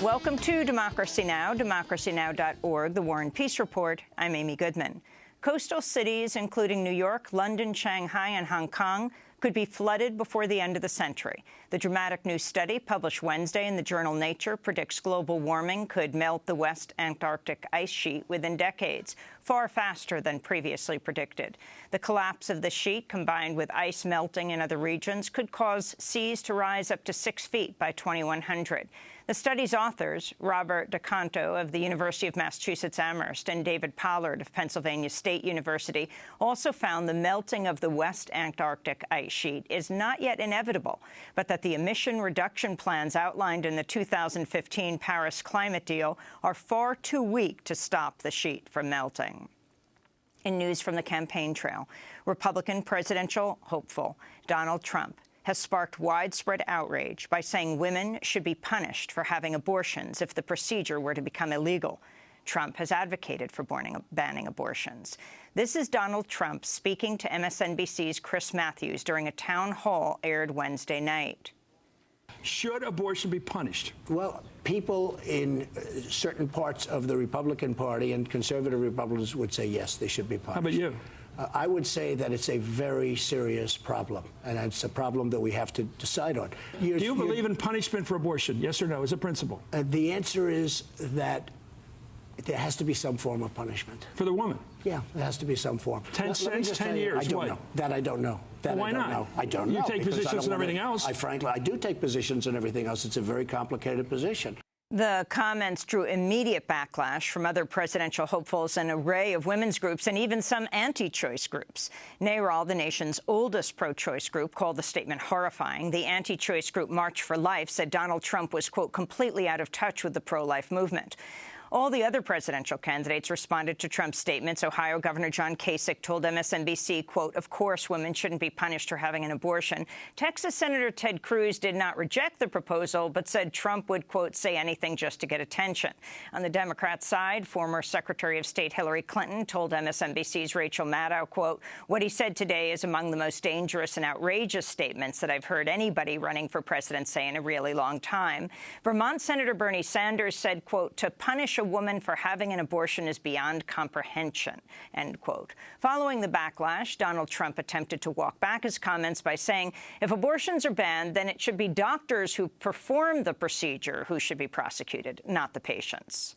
Welcome to Democracy Now!, democracynow.org, the War and Peace Report. I'm Amy Goodman. Coastal cities, including New York, London, Shanghai, and Hong Kong, could be flooded before the end of the century. The dramatic new study, published Wednesday in the journal Nature, predicts global warming could melt the West Antarctic ice sheet within decades, far faster than previously predicted. The collapse of the sheet, combined with ice melting in other regions, could cause seas to rise up to 6 feet by 2100. The study's authors, Robert DeCanto of the University of Massachusetts Amherst and David Pollard of Pennsylvania State University, also found the melting of the West Antarctic ice sheet is not yet inevitable, but that the emission reduction plans outlined in the 2015 Paris climate deal are far too weak to stop the sheet from melting. In news from the campaign trail, Republican presidential hopeful Donald Trump has sparked widespread outrage by saying women should be punished for having abortions if the procedure were to become illegal. Trump has advocated for banning abortions. This is Donald Trump speaking to MSNBC's Chris Matthews during a town hall aired Wednesday night. Should abortion be punished? Well, people in certain parts of the Republican Party and conservative Republicans would say, yes, they should be punished. How about you? I would say that it's a very serious problem, and it's a problem that we have to decide on. Do you believe in punishment for abortion, yes or no, as a principle? The answer is that there has to be some form of punishment. For the woman? Yeah, there has to be some form. 10 cents, 10 years, I don't know. That I don't know. Well, why not? I don't know. You take positions and everything else. Frankly, I do take positions and everything else. It's a very complicated position. The comments drew immediate backlash from other presidential hopefuls, an array of women's groups, and even some anti-choice groups. NARAL, the nation's oldest pro-choice group, called the statement horrifying. The anti-choice group March for Life said Donald Trump was, quote, completely out of touch with the pro-life movement. All the other presidential candidates responded to Trump's statements. Ohio Governor John Kasich told MSNBC, quote, of course women shouldn't be punished for having an abortion. Texas Senator Ted Cruz did not reject the proposal, but said Trump would, quote, say anything just to get attention. On the Democrat side, former Secretary of State Hillary Clinton told MSNBC's Rachel Maddow, quote, what he said today is among the most dangerous and outrageous statements that I've heard anybody running for president say in a really long time. Vermont Senator Bernie Sanders said, quote, to punish a woman for having an abortion is beyond comprehension, end quote. Following the backlash, Donald Trump attempted to walk back his comments by saying if abortions are banned, then it should be doctors who perform the procedure who should be prosecuted, not the patients.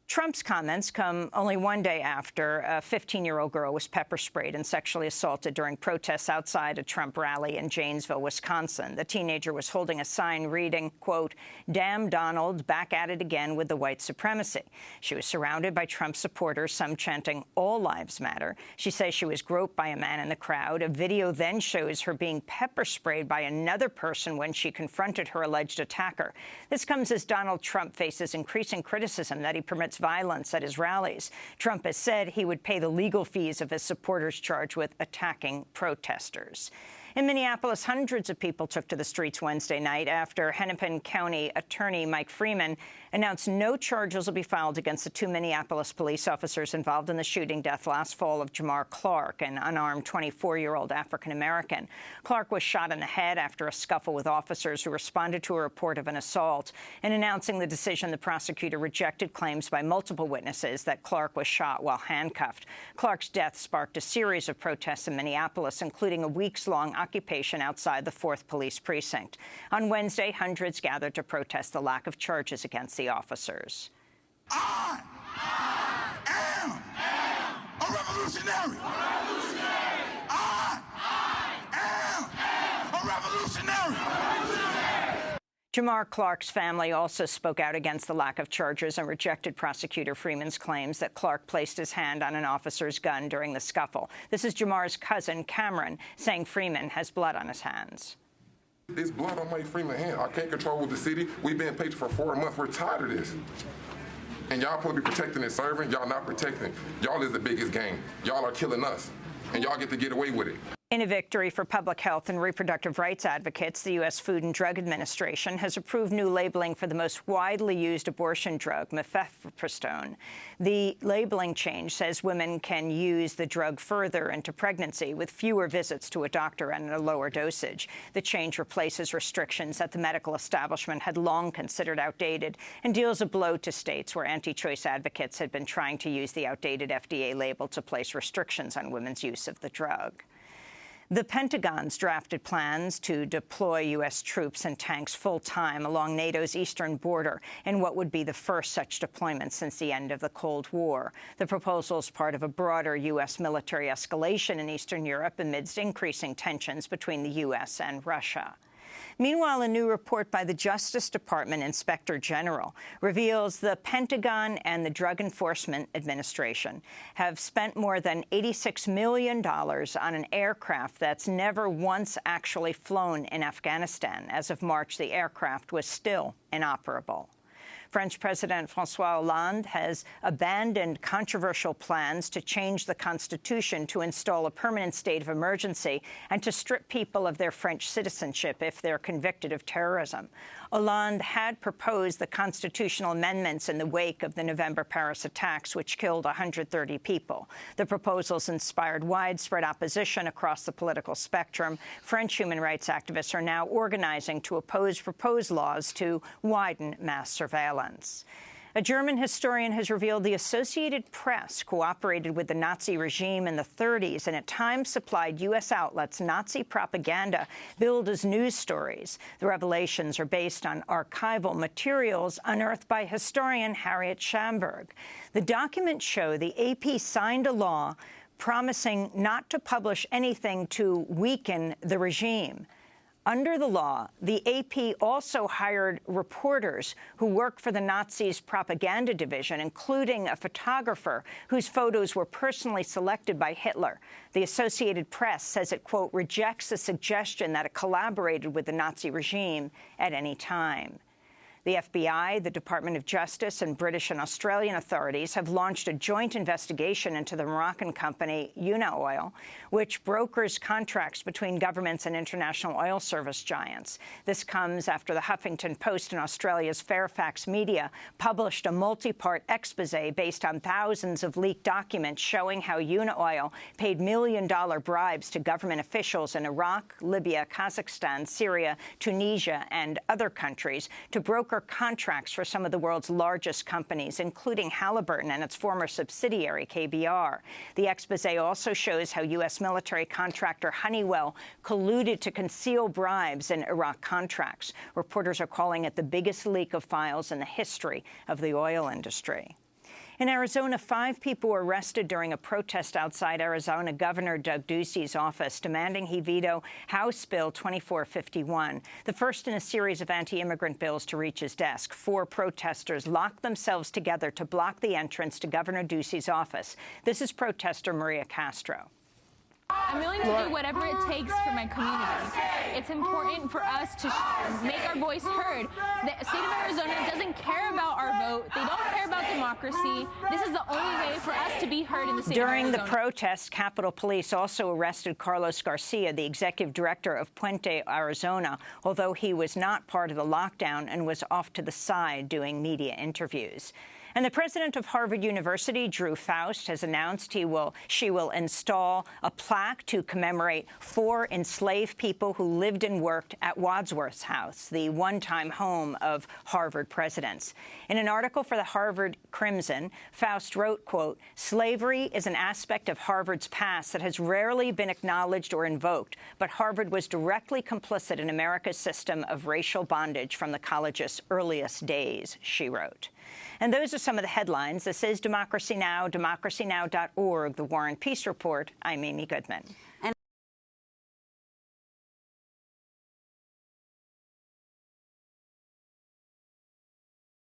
Trump's comments come only one day after a 15-year-old girl was pepper sprayed and sexually assaulted during protests outside a Trump rally in Janesville, Wisconsin. The teenager was holding a sign reading, quote, damn Donald, back at it again with the white supremacy. She was surrounded by Trump supporters, some chanting all lives matter. She says she was groped by a man in the crowd. A video then shows her being pepper sprayed by another person when she confronted her alleged attacker. This comes as Donald Trump faces increasing criticism that he permits violence at his rallies. Trump has said he would pay the legal fees of his supporters charged with attacking protesters. In Minneapolis, hundreds of people took to the streets Wednesday night after Hennepin County Attorney Mike Freeman announced no charges will be filed against the 2 Minneapolis police officers involved in the shooting death last fall of Jamar Clark, an unarmed 24-year-old African-American. Clark was shot in the head after a scuffle with officers who responded to a report of an assault. In announcing the decision, the prosecutor rejected claims by multiple witnesses that Clark was shot while handcuffed. Clark's death sparked a series of protests in Minneapolis, including a weeks-long occupation outside the 4th Police Precinct. On Wednesday, hundreds gathered to protest the lack of charges against the officers. I am a revolutionary. I am a revolutionary. Jamar Clark's family also spoke out against the lack of charges and rejected Prosecutor Freeman's claims that Clark placed his hand on an officer's gun during the scuffle. This is Jamar's cousin, Cameron, saying Freeman has blood on his hands. It's blood on Mike Freeman's hand. I can't control the city. We've been patient for 4 months. We're tired of this. And y'all supposed to be protecting and serving. Y'all not protecting. Y'all is the biggest game. Y'all are killing us. And y'all get to get away with it. In a victory for public health and reproductive rights advocates, the U.S. Food and Drug Administration has approved new labeling for the most widely used abortion drug, mifepristone. The labeling change says women can use the drug further into pregnancy with fewer visits to a doctor and at a lower dosage. The change replaces restrictions that the medical establishment had long considered outdated and deals a blow to states where anti-choice advocates had been trying to use the outdated FDA label to place restrictions on women's use of the drug. The Pentagon's drafted plans to deploy U.S. troops and tanks full-time along NATO's eastern border in what would be the first such deployment since the end of the Cold War. The proposal is part of a broader U.S. military escalation in Eastern Europe amidst increasing tensions between the U.S. and Russia. Meanwhile, a new report by the Justice Department Inspector General reveals the Pentagon and the Drug Enforcement Administration have spent more than $86 million on an aircraft that's never once actually flown in Afghanistan. As of March, the aircraft was still inoperable. French President François Hollande has abandoned controversial plans to change the constitution to install a permanent state of emergency and to strip people of their French citizenship if they're convicted of terrorism. Hollande had proposed the constitutional amendments in the wake of the November Paris attacks, which killed 130 people. The proposals inspired widespread opposition across the political spectrum. French human rights activists are now organizing to oppose proposed laws to widen mass surveillance. A German historian has revealed the Associated Press cooperated with the Nazi regime in the 30s and at times supplied U.S. outlets Nazi propaganda billed as news stories. The revelations are based on archival materials unearthed by historian Harriet Schamberg. The documents show the AP signed a law promising not to publish anything to weaken the regime. Under the law, the AP also hired reporters who worked for the Nazis' propaganda division, including a photographer whose photos were personally selected by Hitler. The Associated Press says it, quote, rejects the suggestion that it collaborated with the Nazi regime at any time. The FBI, the Department of Justice, and British and Australian authorities have launched a joint investigation into the Moroccan company Unaoil, which brokers contracts between governments and international oil service giants. This comes after the Huffington Post and Australia's Fairfax Media published a multi-part expose based on thousands of leaked documents showing how Unaoil paid million-dollar bribes to government officials in Iraq, Libya, Kazakhstan, Syria, Tunisia, and other countries to broker contracts for some of the world's largest companies, including Halliburton and its former subsidiary, KBR. The expose also shows how U.S. military contractor Honeywell colluded to conceal bribes in Iraq contracts. Reporters are calling it the biggest leak of files in the history of the oil industry. In Arizona, 5 people were arrested during a protest outside Arizona Governor Doug Ducey's office, demanding he veto House Bill 2451, the first in a series of anti-immigrant bills to reach his desk. 4 protesters locked themselves together to block the entrance to Governor Ducey's office. This is protester Maria Castro. I'm willing to do whatever it takes for my community. It's important for us to make our voice heard. The state of Arizona doesn't care about our vote. They don't care about democracy. This is the only way for us to be heard in the state of Arizona. During the protests, Capitol Police also arrested Carlos Garcia, the executive director of Puente, Arizona, although he was not part of the lockdown and was off to the side doing media interviews. And the president of Harvard University, Drew Faust, has announced she will install a plaque to commemorate 4 enslaved people who lived and worked at Wadsworth House, the one-time home of Harvard presidents. In an article for the Harvard Crimson, Faust wrote, quote, "Slavery is an aspect of Harvard's past that has rarely been acknowledged or invoked, but Harvard was directly complicit in America's system of racial bondage from the college's earliest days," she wrote. And those are some of the headlines. This is Democracy Now!, democracynow.org, The War and Peace Report. I'm Amy Goodman.